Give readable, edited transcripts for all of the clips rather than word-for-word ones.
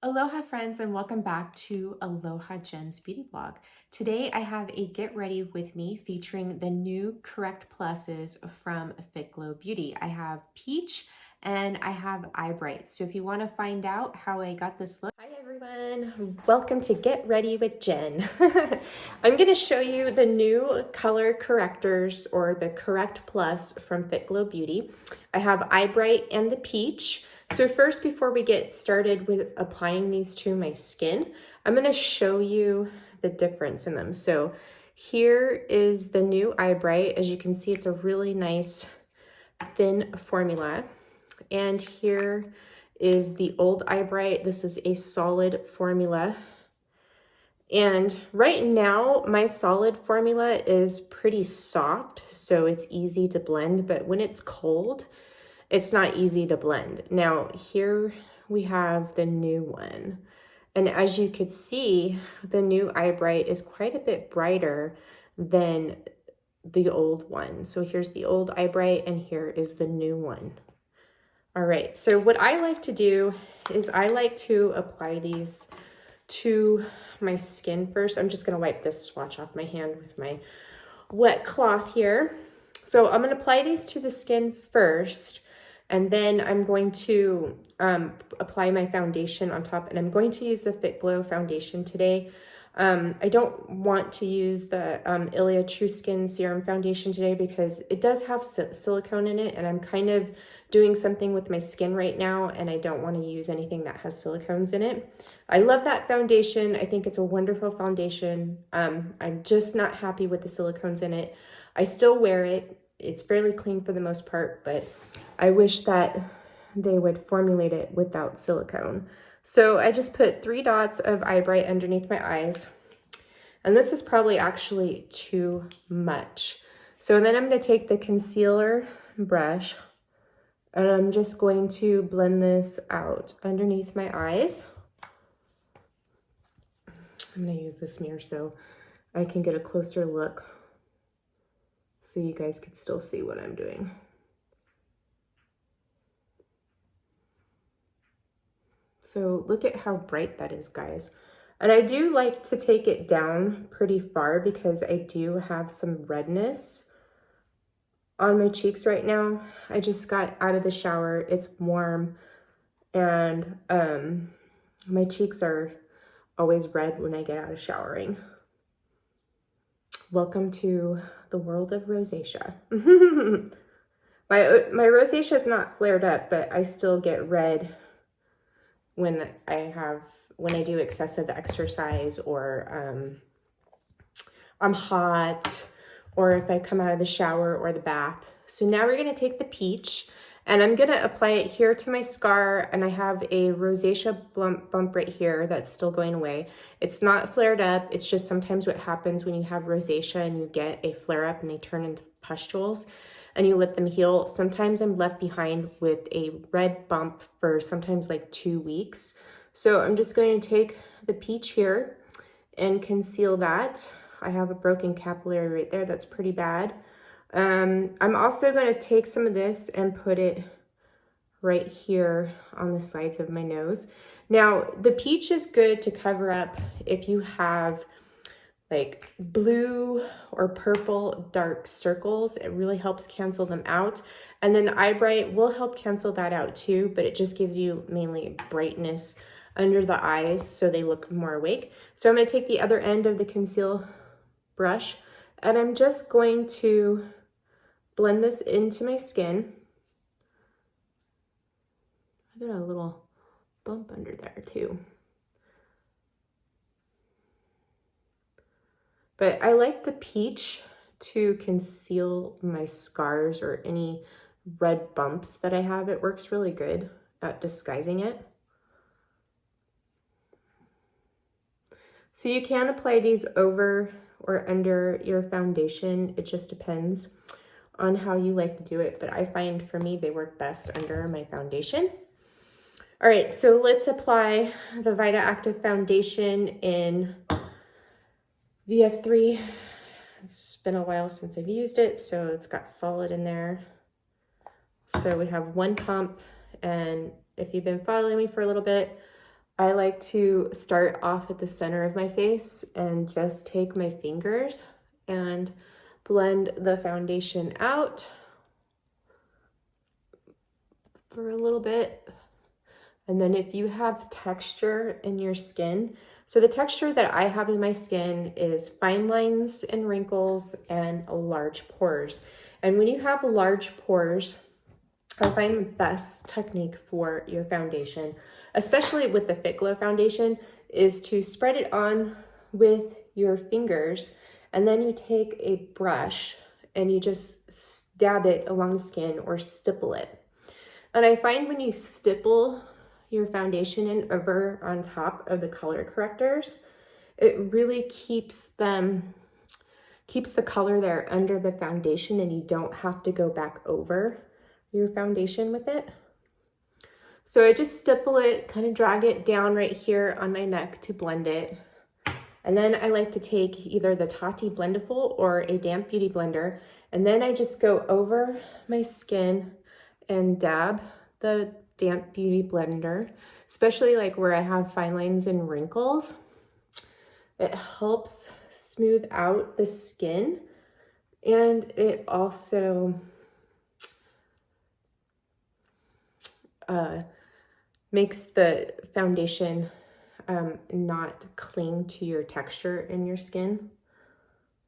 Aloha friends and welcome back to Aloha Jen's Beauty Blog. Today I have a get ready with me featuring the new Correct Pluses from Fitglow Beauty. I have Peach and I have Eye Bright. So if you want to find out how I got this look. Hi everyone, welcome to Get Ready with Jen. I'm going to show you the new color correctors or the Correct Plus from Fitglow Beauty. I have Eye Bright and the Peach. So first, before we get started with applying these to my skin, I'm going to show you the difference in them. So here is the new Eye Bright. As you can see, it's a really nice thin formula. And here is the old Eye Bright. This is a solid formula. And right now, my solid formula is pretty soft, so it's easy to blend. But when it's cold, it's not easy to blend. Now, here we have the new one. And as you could see, the new Eye Bright is quite a bit brighter than the old one. So here's the old Eye Bright and here is the new one. All right, so what I like to do is I like to apply these to my skin first. I'm just gonna wipe this swatch off my hand with my wet cloth here. So I'm gonna apply these to the skin first. And then I'm going to apply my foundation on top, and I'm going to use the Fitglow foundation today. I don't want to use the Ilia True Skin serum foundation today because it does have silicone in it, and I'm kind of doing something with my skin right now, and I don't want to use anything that has silicones in it. I love that foundation. I think it's a wonderful foundation. I'm just not happy with the silicones in it. I still wear it. It's fairly clean for the most part, but I wish that they would formulate it without silicone. So I just put 3 dots of Eye Bright underneath my eyes. And this is probably actually too much. So then I'm going to take the concealer brush and I'm just going to blend this out underneath my eyes. I'm going to use this mirror so I can get a closer look so you guys can still see what I'm doing. So look at how bright that is, guys. And I do like to take it down pretty far because I do have some redness on my cheeks right now. I just got out of the shower. It's warm and my cheeks are always red when I get out of showering. Welcome to the world of rosacea. My rosacea is not flared up, but I still get red when I do excessive exercise or I'm hot or if I come out of the shower or the bath. So now we're gonna take the peach and I'm gonna apply it here to my scar, and I have a rosacea bump right here that's still going away. It's not flared up, it's just sometimes what happens when you have rosacea and you get a flare up and they turn into pustules and you let them heal. Sometimes I'm left behind with a red bump for sometimes like 2 weeks. So I'm just going to take the peach here and conceal that. I have a broken capillary right there. That's pretty bad. I'm also going to take some of this and put it right here on the sides of my nose. Now, the peach is good to cover up if you have like blue or purple dark circles. It really helps cancel them out. And then Eye Bright will help cancel that out too, but it just gives you mainly brightness under the eyes so they look more awake. So I'm going to take the other end of the conceal brush and I'm just going to blend this into my skin. I got a little bump under there too. But I like the peach to conceal my scars or any red bumps that I have. It works really good at disguising it. So you can apply these over or under your foundation. It just depends on how you like to do it. But I find for me, they work best under my foundation. All right, so let's apply the Vita Active Foundation in VF3. It's been a while since I've used it, so it's got solid in there. So we have 1 pump, and if you've been following me for a little bit, I like to start off at the center of my face and just take my fingers and blend the foundation out for a little bit. And then if you have texture in your skin, so the texture that I have in my skin is fine lines and wrinkles and large pores. And when you have large pores, I find the best technique for your foundation, especially with the Fitglow foundation, is to spread it on with your fingers, and then you take a brush and you just dab it along the skin or stipple it. And I find when you stipple your foundation in over on top of the color correctors, it really keeps the color there under the foundation, and you don't have to go back over your foundation with it. So I just stipple it, kind of drag it down right here on my neck to blend it. And then I like to take either the Tati Blendiful or a damp beauty blender, and then I just go over my skin and dab the damp beauty blender, especially like where I have fine lines and wrinkles. It helps smooth out the skin, and it also makes the foundation not cling to your texture in your skin.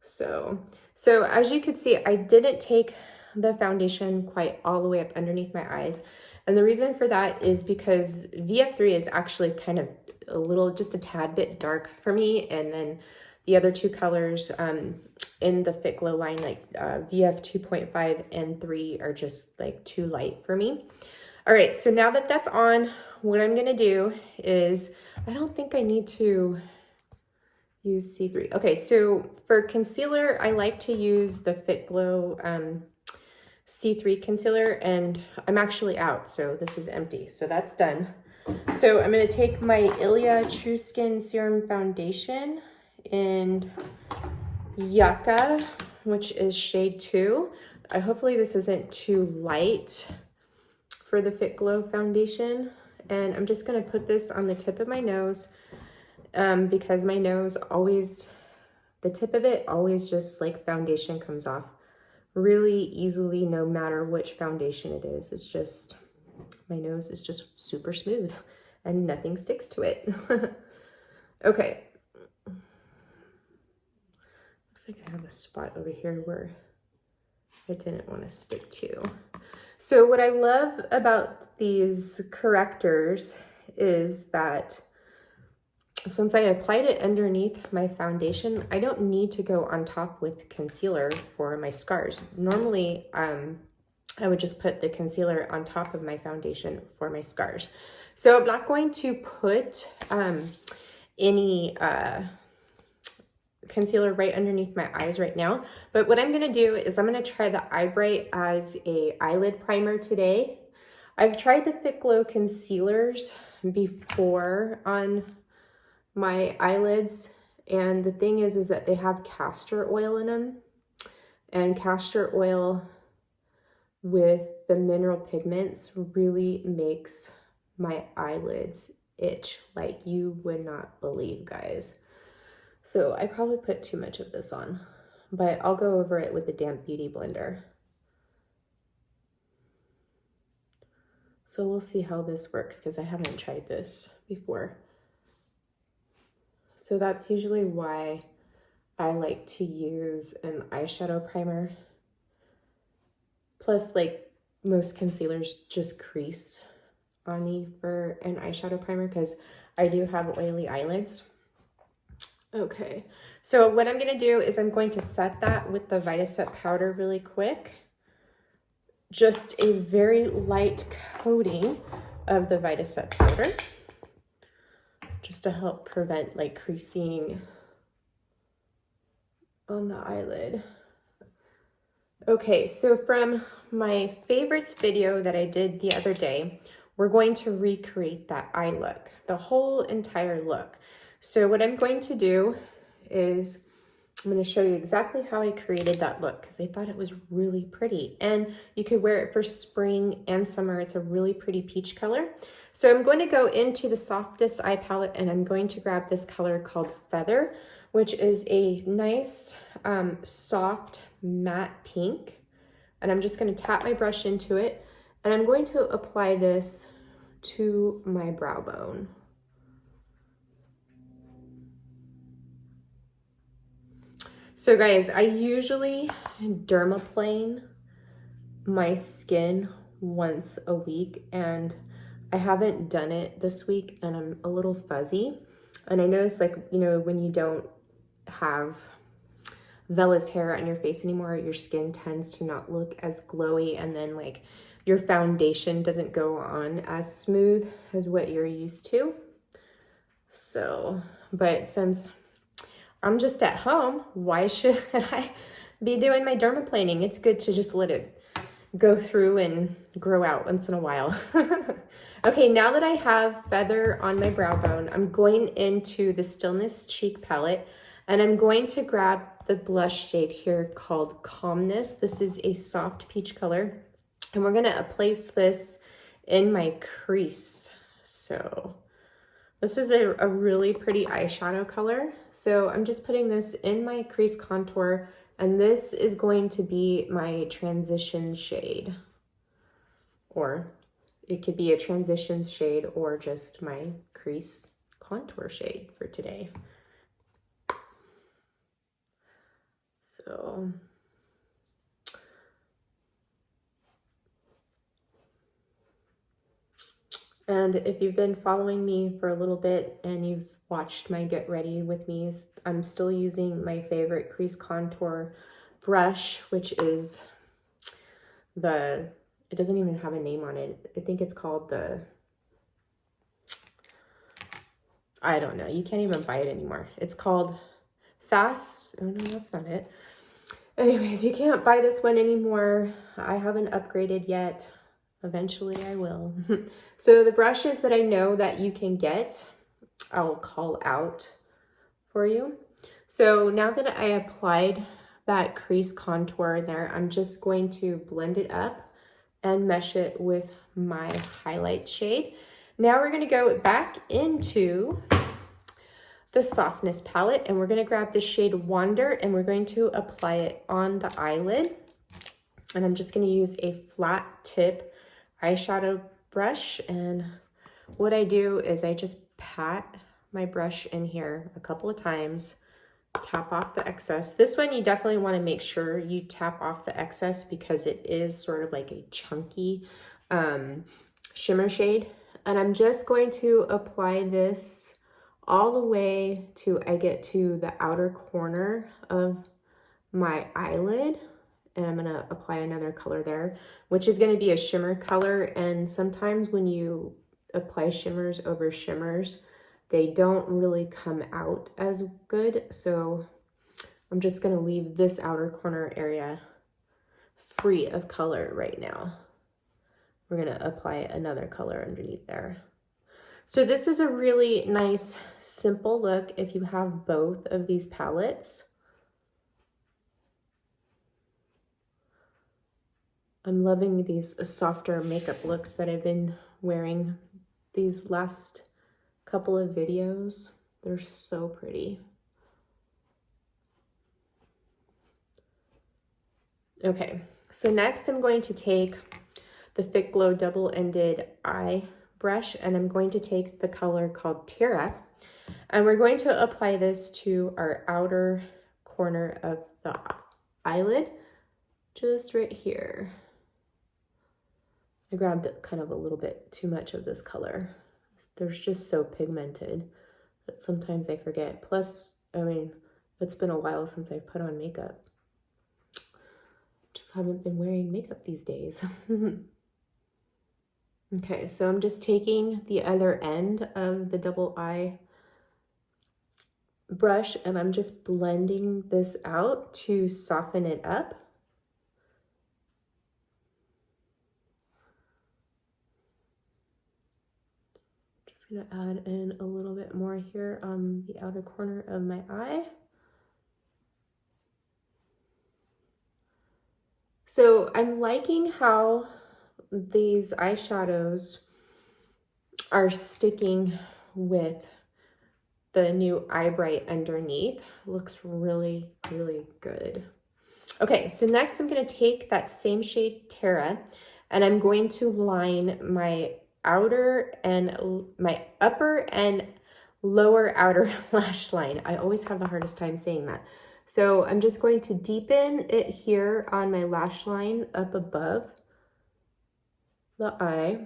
So as you can see, I didn't take the foundation quite all the way up underneath my eyes. And the reason for that is because VF3 is actually kind of just a tad bit dark for me. And then the other two colors in the Fitglow line, like VF 2.5 and 3, are just like too light for me. All right, so now that that's on, what I'm gonna do is, I don't think I need to use C3. Okay, so for concealer, I like to use the Fitglow C3 concealer, and I'm actually out, so this is empty, so that's done. So I'm gonna take my Ilia True Skin Serum Foundation in Yucca, which is shade 2. Hopefully this isn't too light for the Fitglow foundation. And I'm just gonna put this on the tip of my nose because my nose always, the tip of it always just like foundation comes off really easily no matter which foundation it is. It's just, my nose is just super smooth and nothing sticks to it. Okay. Looks like I have a spot over here where I didn't want to stick to. So what I love about these correctors is that since I applied it underneath my foundation, I don't need to go on top with concealer for my scars. Normally, I would just put the concealer on top of my foundation for my scars. So I'm not going to put any concealer right underneath my eyes right now. But what I'm gonna do is I'm gonna try the Eye Bright as a eyelid primer today. I've tried the Fitglow concealers before on my eyelids, and the thing is that they have castor oil in them, and castor oil with the mineral pigments really makes my eyelids itch like you would not believe, guys. So I probably put too much of this on, but I'll go over it with the damp beauty blender. So we'll see how this works because I haven't tried this before. So that's usually why I like to use an eyeshadow primer. Plus, like, most concealers just crease on me for an eyeshadow primer because I do have oily eyelids. Okay, so what I'm gonna do is I'm going to set that with the Vita Set powder really quick. Just a very light coating of the Vita Set powder, just to help prevent like creasing on the eyelid. Okay, so from my favorites video that I did the other day, we're going to recreate that eye look, the whole entire look. So what I'm going to do is I'm going to show you exactly how I created that look because I thought it was really pretty. And you could wear it for spring and summer. It's a really pretty peach color. So I'm going to go into the Softness eye palette and I'm going to grab this color called Feather, which is a nice soft matte pink. And I'm just going to tap my brush into it and I'm going to apply this to my brow bone. So guys, I usually dermaplane my skin once a week and I haven't done it this week and I'm a little fuzzy. And I noticed, like, you know, when you don't have vellus hair on your face anymore, your skin tends to not look as glowy, and then like your foundation doesn't go on as smooth as what you're used to. So, but since I'm just at home, why should I be doing my dermaplaning? It's good to just let it go through and grow out once in a while. Okay, now that I have Feather on my brow bone, I'm going into the Stillness cheek palette and I'm going to grab the blush shade here called Calmness. This is a soft peach color and we're gonna place this in my crease. So this is a really pretty eyeshadow color. So I'm just putting this in my crease contour, and this is going to be my transition shade. Or it could be a transition shade or just my crease contour shade for today. So and if you've been following me for a little bit and you've watched my get ready with me, I'm still using my favorite crease contour brush, which is it doesn't even have a name on it. I think it's called I don't know. You can't even buy it anymore. It's called Fast. Oh no, that's not it. Anyways, you can't buy this one anymore. I haven't upgraded yet. Eventually I will. So the brushes that I know that you can get, I'll call out for you. So now that I applied that crease contour in there, I'm just going to blend it up and mesh it with my highlight shade. Now we're going to go back into the Softness palette and we're going to grab the shade Wander and we're going to apply it on the eyelid. And I'm just going to use a flat tip eyeshadow brush, and what I do is I just pat my brush in here a couple of times, tap off the excess. This one you definitely want to make sure you tap off the excess because it is sort of like a chunky shimmer shade. And I'm just going to apply this all the way to I get to the outer corner of my eyelid. And I'm gonna apply another color there, which is gonna be a shimmer color. And sometimes when you apply shimmers over shimmers, they don't really come out as good. So I'm just gonna leave this outer corner area free of color right now. We're gonna apply another color underneath there. So this is a really nice, simple look if you have both of these palettes. I'm loving these softer makeup looks that I've been wearing these last couple of videos. They're so pretty. Okay, so next I'm going to take the Fitglow double-ended eye brush and I'm going to take the color called Tira and we're going to apply this to our outer corner of the eyelid, just right here. I grabbed kind of a little bit too much of this color. They're just so pigmented that sometimes I forget. Plus, I mean, it's been a while since I've put on makeup. Just haven't been wearing makeup these days. Okay, so I'm just taking the other end of the double eye brush and I'm just blending this out to soften it up. Just gonna add in a little bit more here on the outer corner of my eye. So I'm liking how these eyeshadows are sticking with the new Eye Bright underneath. Looks really, really good. Okay, so next I'm going to take that same shade Terra, and I'm going to line my upper and lower outer lash line. I always have the hardest time saying that. So I'm just going to deepen it here on my lash line up above the eye.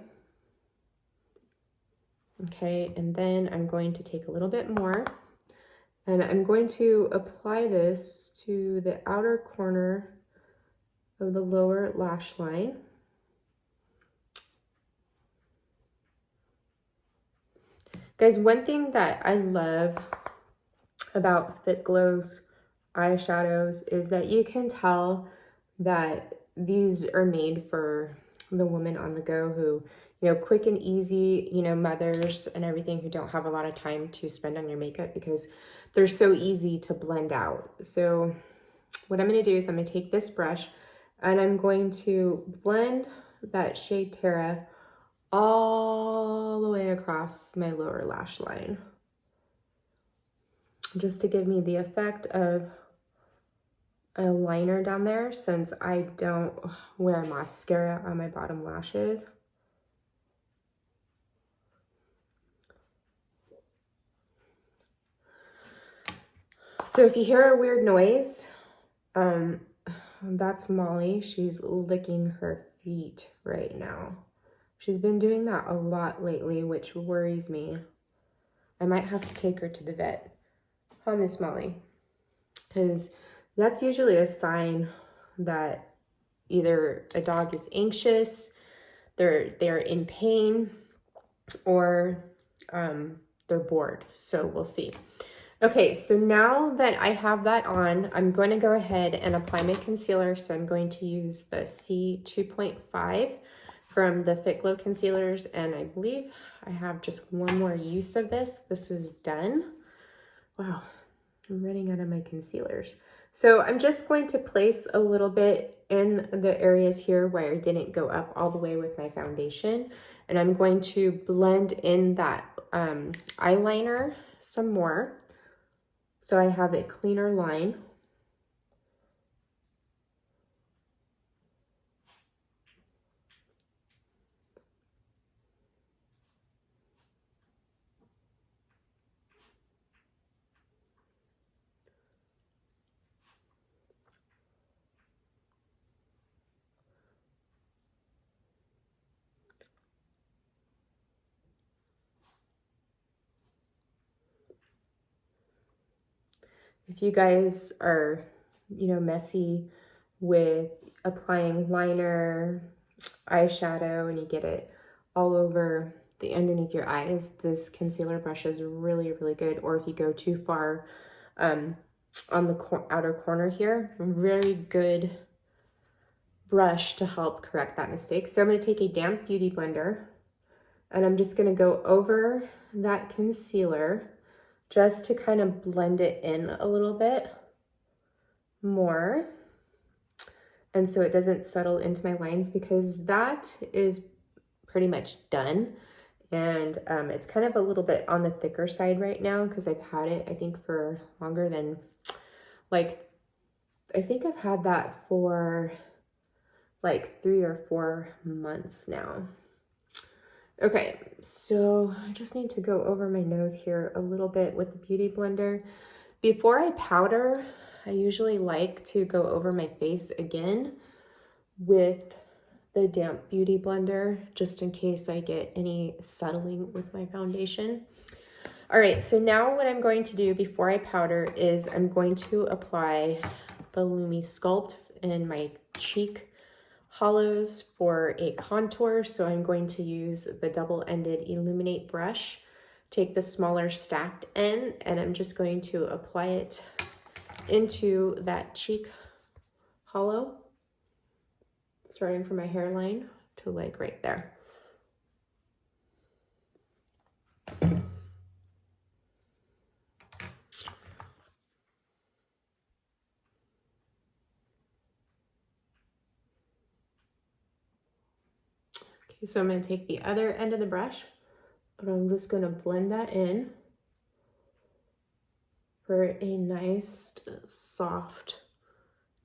Okay, and then I'm going to take a little bit more, and I'm going to apply this to the outer corner of the lower lash line. Guys, one thing that I love about Fitglow's eyeshadows is that you can tell that these are made for the woman on the go who, you know, quick and easy, you know, mothers and everything who don't have a lot of time to spend on your makeup because they're so easy to blend out. So what I'm going to do is I'm going to take this brush and I'm going to blend that shade Terra all the way across my lower lash line, just to give me the effect of a liner down there since I don't wear mascara on my bottom lashes. So if you hear a weird noise, that's Molly. She's licking her feet right now. She's been doing that a lot lately, which worries me. I might have to take her to the vet. Huh, Miss Molly? Because that's usually a sign that either a dog is anxious, they're in pain, or they're bored. So we'll see. Okay, so now that I have that on, I'm going to go ahead and apply my concealer. So I'm going to use the C2.5 from the Fitglow concealers, and I believe I have just one more use of this. This is done. Wow, I'm running out of my concealers. So I'm just going to place a little bit in the areas here where I didn't go up all the way with my foundation, and I'm going to blend in that eyeliner some more so I have a cleaner line. If you guys are, you know, messy with applying liner, eyeshadow, and you get it all over the underneath your eyes, this concealer brush is really, really good. Or if you go too far on the outer corner here, very good brush to help correct that mistake. So I'm going to take a damp beauty blender and I'm just going to go over that concealer just to kind of blend it in a little bit more, and so it doesn't settle into my lines, because that is pretty much done. And it's kind of a little bit on the thicker side right now because I've had it, I think, for longer than, like, I think I've had that for like 3 or 4 months now. Okay, so I just need to go over my nose here a little bit with the Beauty Blender. Before I powder, I usually like to go over my face again with the damp Beauty Blender, just in case I get any settling with my foundation. All right, so now what I'm going to do before I powder is I'm going to apply the Lumi Sculpt in my cheek hollows for a contour. So I'm going to use the double-ended Illuminate brush, take the smaller stacked end, and I'm just going to apply it into that cheek hollow, starting from my hairline to like right there. So I'm going to take the other end of the brush, and I'm just going to blend that in for a nice soft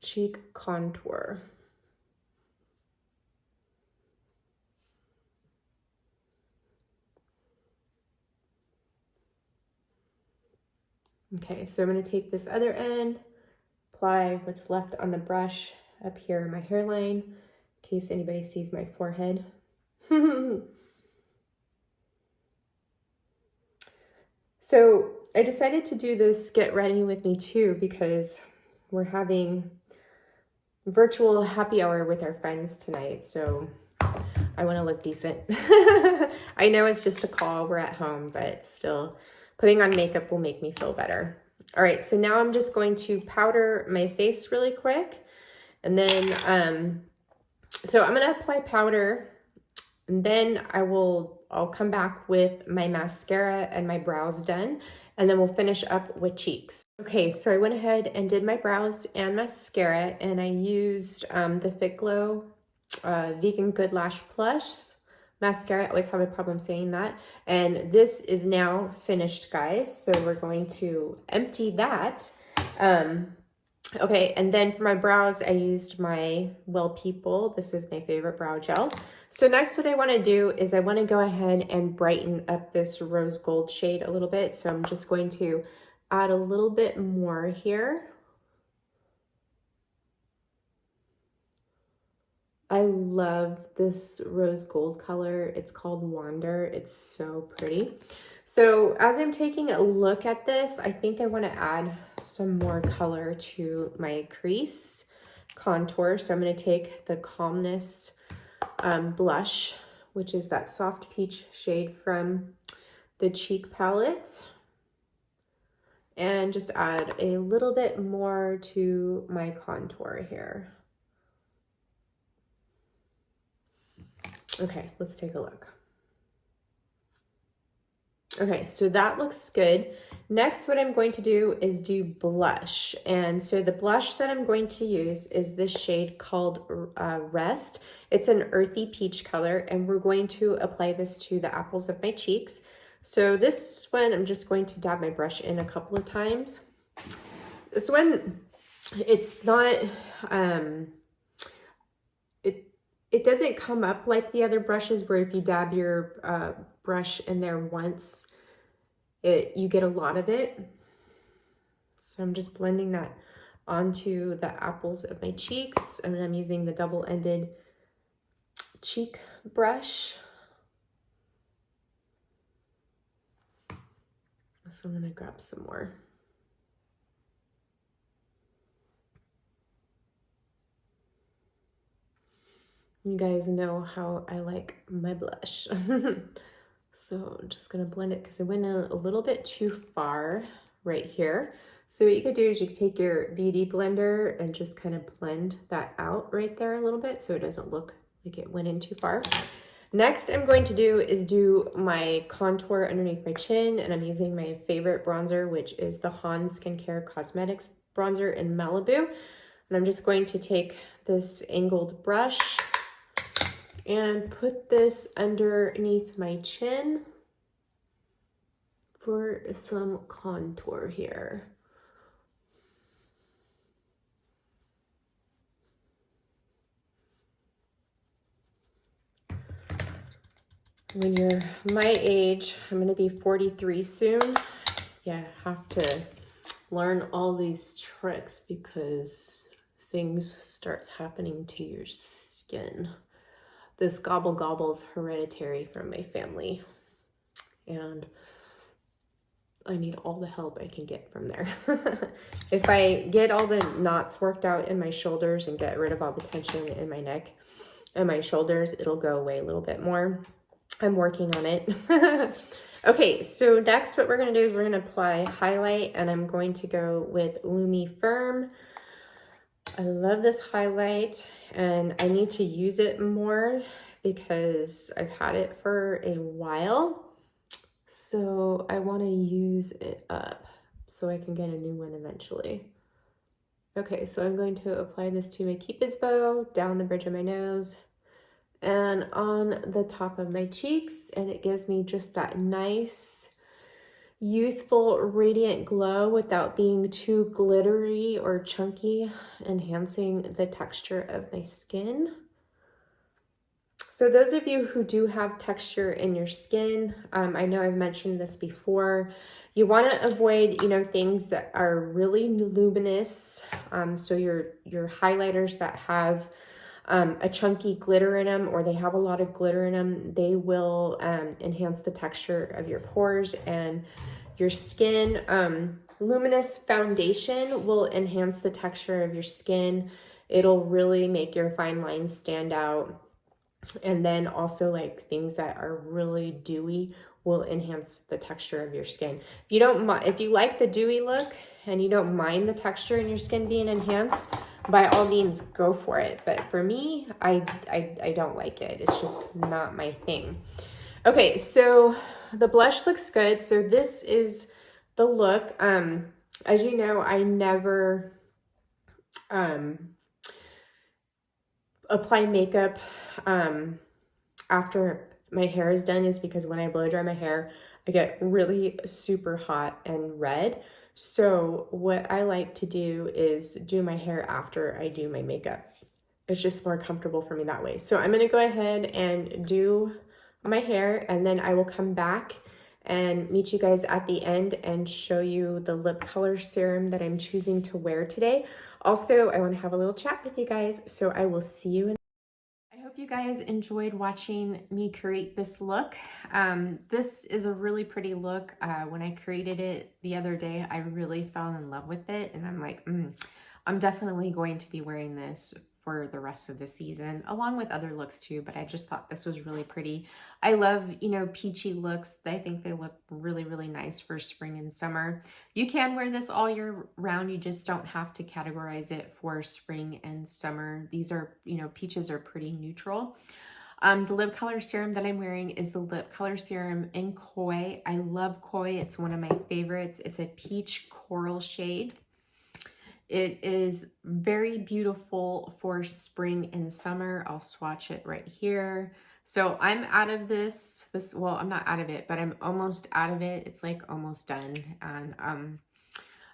cheek contour. Okay, so I'm going to take this other end, apply what's left on the brush up here in my hairline, in case anybody sees my forehead. So I decided to do this get ready with me too because we're having virtual happy hour with our friends tonight. So I want to look decent. I know it's just a call, we're at home, but still putting on makeup will make me feel better. All right, so now I'm just going to powder my face really quick. And then, so I'm gonna apply powder, and then I'll come back with my mascara and my brows done, and then we'll finish up with cheeks. Okay, so I went ahead and did my brows and mascara, and I used the Fitglow Vegan Good Lash Plus mascara. I always have a problem saying that. And this is now finished, guys. So we're going to empty that. Okay, and then for my brows, I used my Well People. This is my favorite brow gel. So next what I want to do is I want to go ahead and brighten up this rose gold shade a little bit. So I'm just going to add a little bit more here. I love this rose gold color. It's called Wander. It's so pretty. So as I'm taking a look at this, I think I want to add some more color to my crease contour. So I'm going to take the Calmness blush, which is that soft peach shade from the cheek palette, and just add a little bit more to my contour here. Okay, let's take a look. Okay, so that looks good. Next, what I'm going to do is do blush. And so the blush that I'm going to use is this shade called Rest. It's an earthy peach color, and we're going to apply this to the apples of my cheeks. So this one, I'm just going to dab my brush in a couple of times. This one, it's not, it doesn't come up like the other brushes where if you dab your brush in there once, you get a lot of it. So I'm just blending that onto the apples of my cheeks, and I'm using the double-ended cheek brush. So I'm gonna grab some more. You guys know how I like my blush. So I'm just gonna blend it because I went a little bit too far right here. So what you could do is you could take your beauty blender and just kind of blend that out right there a little bit so it doesn't look like it went in too far. Next I'm going to do is do my contour underneath my chin, and I'm using my favorite bronzer, which is the Han Skincare Cosmetics bronzer in Malibu. And I'm just going to take this angled brush and put this underneath my chin for some contour here. When you're my age, I'm gonna be 43 soon. Yeah, have to learn all these tricks because things start happening to your skin. This gobble gobble is hereditary from my family, and I need all the help I can get from there. If I get all the knots worked out in my shoulders and get rid of all the tension in my neck and my shoulders, it'll go away a little bit more. I'm working on it. Okay, so next what we're gonna do is we're gonna apply highlight, and I'm going to go with Lumi Firm. I love this highlight, and I need to use it more because I've had it for a while. So I want to use it up so I can get a new one eventually. Okay, so I'm going to apply this to my Cupid's bow, down the bridge of my nose, and on the top of my cheeks, and it gives me just that nice, youthful, radiant glow without being too glittery or chunky, enhancing the texture of my skin. So those of you who do have texture in your skin, I know I've mentioned this before, you want to avoid, things that are really luminous. So your highlighters that have a chunky glitter in them, or they have a lot of glitter in them, they will enhance the texture of your pores and your skin. Luminous foundation will enhance the texture of your skin. It'll really make your fine lines stand out. And then also like things that are really dewy will enhance the texture of your skin. If you don't mind, if you like the dewy look and you don't mind the texture in your skin being enhanced, by all means go for it. But for me, I don't like it. It's just not my thing. Okay, so the blush looks good. So this is the look. As you know, I never apply makeup after my hair is done, is because when I blow dry my hair, I get really super hot and red. So what I like to do is do my hair after I do my makeup. It's just more comfortable for me that way. So I'm gonna go ahead and do my hair, and then I will come back and meet you guys at the end and show you the lip color serum that I'm choosing to wear today. Also, I want to have a little chat with you guys, so I will see you in. I hope you guys enjoyed watching me create this look. This is a really pretty look. When I created it the other day, I really fell in love with it, and I'm like, I'm definitely going to be wearing this for the rest of the season, along with other looks too, but I just thought this was really pretty. I love, peachy looks. I think they look really, really nice for spring and summer. You can wear this all year round. You just don't have to categorize it for spring and summer. These are, peaches are pretty neutral. The lip color serum that I'm wearing is the lip color serum in Koi. I love Koi. It's one of my favorites. It's a peach coral shade. It is very beautiful for spring and summer. I'll swatch it right here. So I'm out of this, well, I'm not out of it, but I'm almost out of it. It's like almost done. And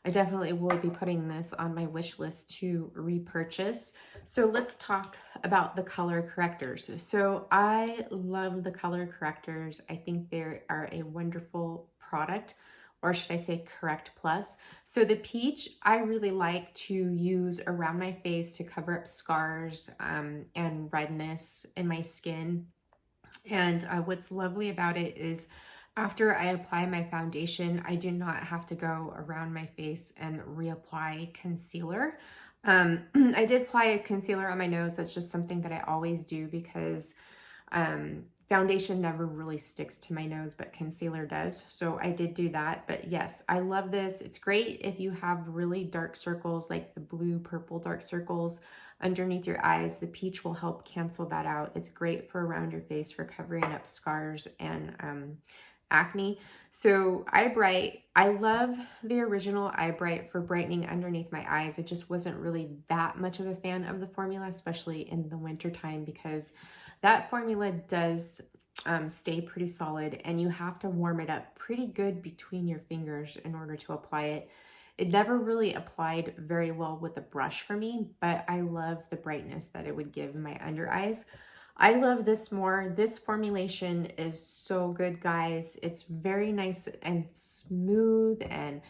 I definitely will be putting this on my wish list to repurchase. So let's talk about the color correctors. So I love the color correctors. I think they are a wonderful product, or should I say Correct Plus. So the peach, I really like to use around my face to cover up scars and redness in my skin. And what's lovely about it is after I apply my foundation, I do not have to go around my face and reapply concealer. I did apply a concealer on my nose. That's just something that I always do because foundation never really sticks to my nose, but concealer does. So I did do that. But yes, I love this. It's great if you have really dark circles, like the blue, purple dark circles underneath your eyes. The peach will help cancel that out. It's great for around your face for covering up scars and acne. So Eye Bright, I love the original Eye Bright for brightening underneath my eyes. It just wasn't really that much of a fan of the formula, especially in the winter time, because that formula does stay pretty solid and you have to warm it up pretty good between your fingers in order to apply it. It never really applied very well with a brush for me, but I love the brightness that it would give in my under eyes. I love this more. This formulation is so good, guys. It's very nice and smooth and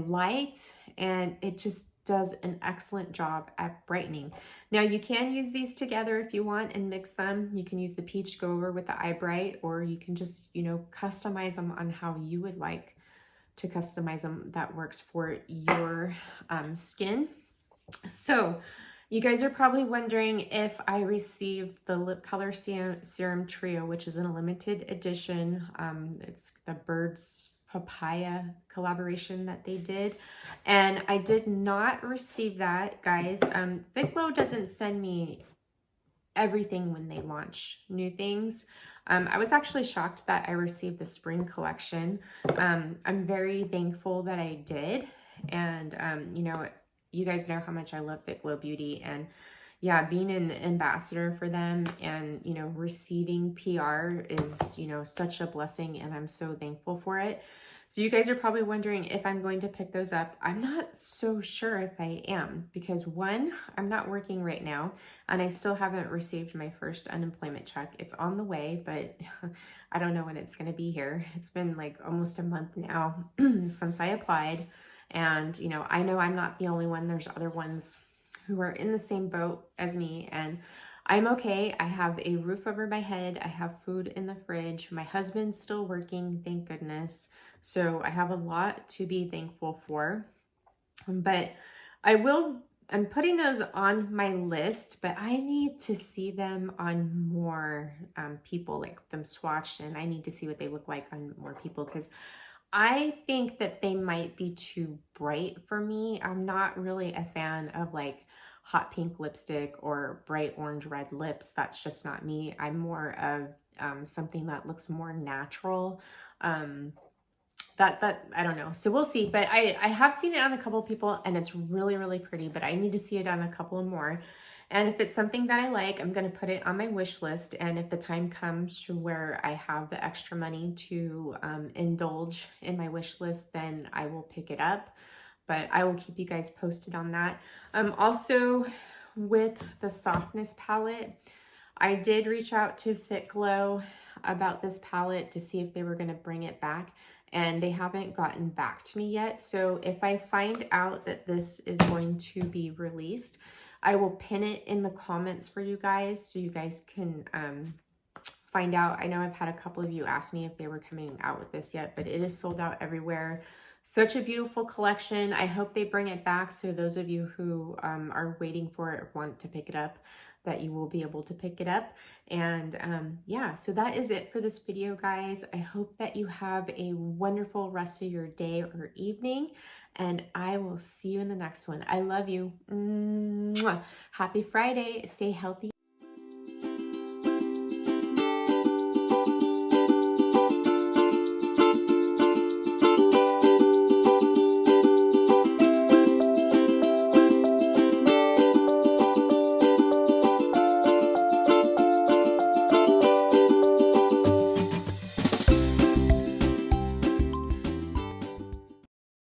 light, and it just does an excellent job at brightening. Now you can use these together if you want and mix them. You can use the peach go over with the Eye Bright, or you can just, customize them on how you would like to customize them. That works for your skin. So you guys are probably wondering if I received the lip color serum trio, which is in a limited edition. It's the Birds Papaya collaboration that they did, and I did not receive that, guys. Fitglow doesn't send me everything when they launch new things. I was actually shocked that I received the spring collection. I'm very thankful that I did, and you guys know how much I love Fitglow Beauty, and yeah, being an ambassador for them and, you know, receiving PR is, you know, such a blessing, and I'm so thankful for it. So you guys are probably wondering if I'm going to pick those up. I'm not so sure if I am, because one, I'm not working right now and I still haven't received my first unemployment check. It's on the way, but I don't know when it's going to be here. It's been like almost a month now since I applied. And, you know I'm not the only one. There's other ones who are in the same boat as me, and I'm okay. I have a roof over my head. I have food in the fridge. My husband's still working, thank goodness. So I have a lot to be thankful for. But I'm putting those on my list, but I need to see them on more people, like them swatched, and I need to see what they look like on more people, because I think that they might be too bright for me. I'm not really a fan of like hot pink lipstick or bright orange red lips. That's just not me. I'm more of something that looks more natural. That I don't know. So we'll see. But I have seen it on a couple of people and it's really, really pretty, but I need to see it on a couple more. And if it's something that I like, I'm going to put it on my wish list. And if the time comes to where I have the extra money to indulge in my wish list, then I will pick it up. But I will keep you guys posted on that. Also, with the Softness palette, I did reach out to Fitglow about this palette to see if they were going to bring it back, and they haven't gotten back to me yet. So if I find out that this is going to be released, I will pin it in the comments for you guys so you guys can find out. I know I've had a couple of you ask me if they were coming out with this yet, but it is sold out everywhere. Such a beautiful collection. I hope they bring it back, so those of you who are waiting for it or want to pick it up, that you will be able to pick it up. And yeah, so that is it for this video, guys. I hope that you have a wonderful rest of your day or evening, and I will see you in the next one. I love you. Mwah. Happy Friday. Stay healthy.